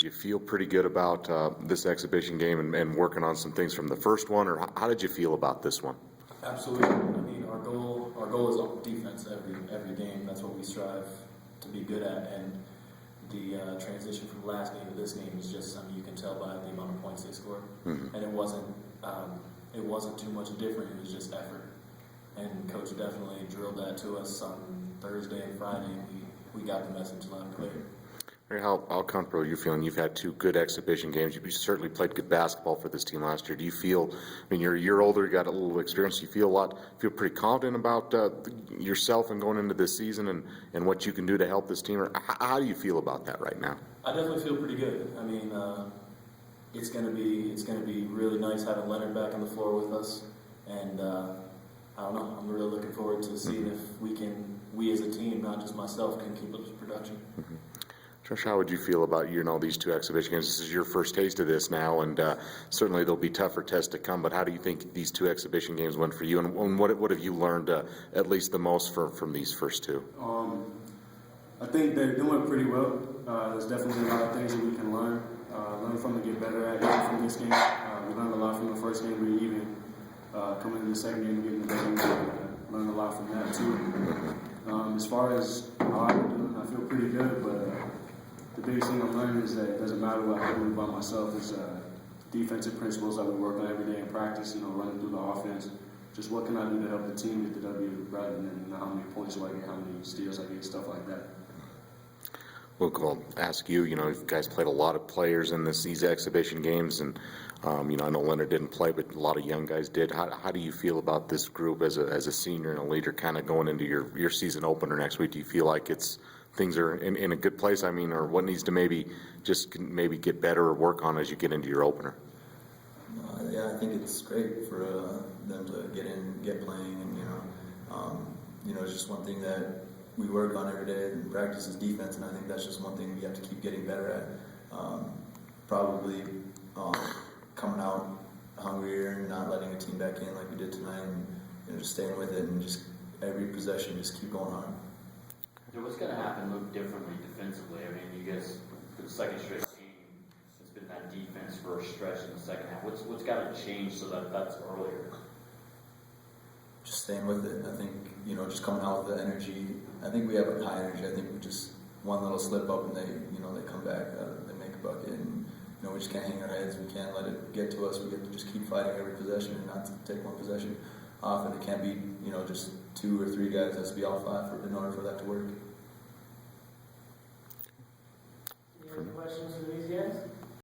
you feel pretty good about this exhibition game and working on some things from the first one, or how did you feel about this one? Absolutely. I mean, our goal is on defense every game. That's what we strive to be good at, and the transition from last game to this game is just something you can tell by the amount of points they scored. Mm-hmm. And it wasn't too much different. It was just effort. And Coach definitely drilled that to us on Thursday and Friday, and we got the message loud and clear. How comfortable are you feeling? You've had 2 good exhibition games. You certainly played good basketball for this team last year. Do you feel, I mean, you're a year older, you got a little experience, you feel pretty confident about yourself and going into this season and what you can do to help this team? Or how do you feel about that right now? I definitely feel pretty good. I mean, it's gonna be really nice having Leonard back on the floor with us, and I don't know. I'm really looking forward to seeing if we as a team, not just myself, can keep up this production. Mm-hmm. Josh, how would you feel about these 2 exhibition games? This is your first taste of this now, and certainly there'll be tougher tests to come. But how do you think these 2 exhibition games went for you, and what have you learned at least the most from these first 2? I think they're doing pretty well. There's definitely a lot of things that we can learn from and get better at even from this game. We learned a lot from the first game. We even coming into the second game, getting the game, learned a lot from that too. As far as how I'm doing, I feel pretty good, but the biggest thing I'm learning is that it doesn't matter what I do by myself. It's defensive principles that we work on every day in practice, running through the offense. Just what can I do to help the team get the W rather than how many points do I get, how many steals I get, stuff like that. Luke, I'll ask you, you guys played a lot of players in these exhibition games, and I know Leonard didn't play, but a lot of young guys did. How do you feel about this group as a senior and a leader kind of going into your season opener next week? Do you feel like things are in a good place? I mean, or what needs to maybe get better or work on as you get into your opener? Yeah, I think it's great for them to get in, get playing, and it's just one thing that we work on every day in practice is defense, and I think that's just one thing we have to keep getting better at. Probably coming out hungrier and not letting a team back in like we did tonight, and just staying with it and just every possession just keep going on. What's going to happen look differently defensively? I mean, you guys, for the second straight game, it's been that defense for a stretch in the second half. What's got to change so that's earlier? Just staying with it. I think, just coming out with the energy. I think we have a high energy. I think we just one little slip up and they come back, they make a bucket, and we just can't hang our heads. We can't let it get to us. We have to just keep fighting every possession and not take one possession off. And it can't be, just 2 or 3 guys. It has to be all 5 in order for that to work.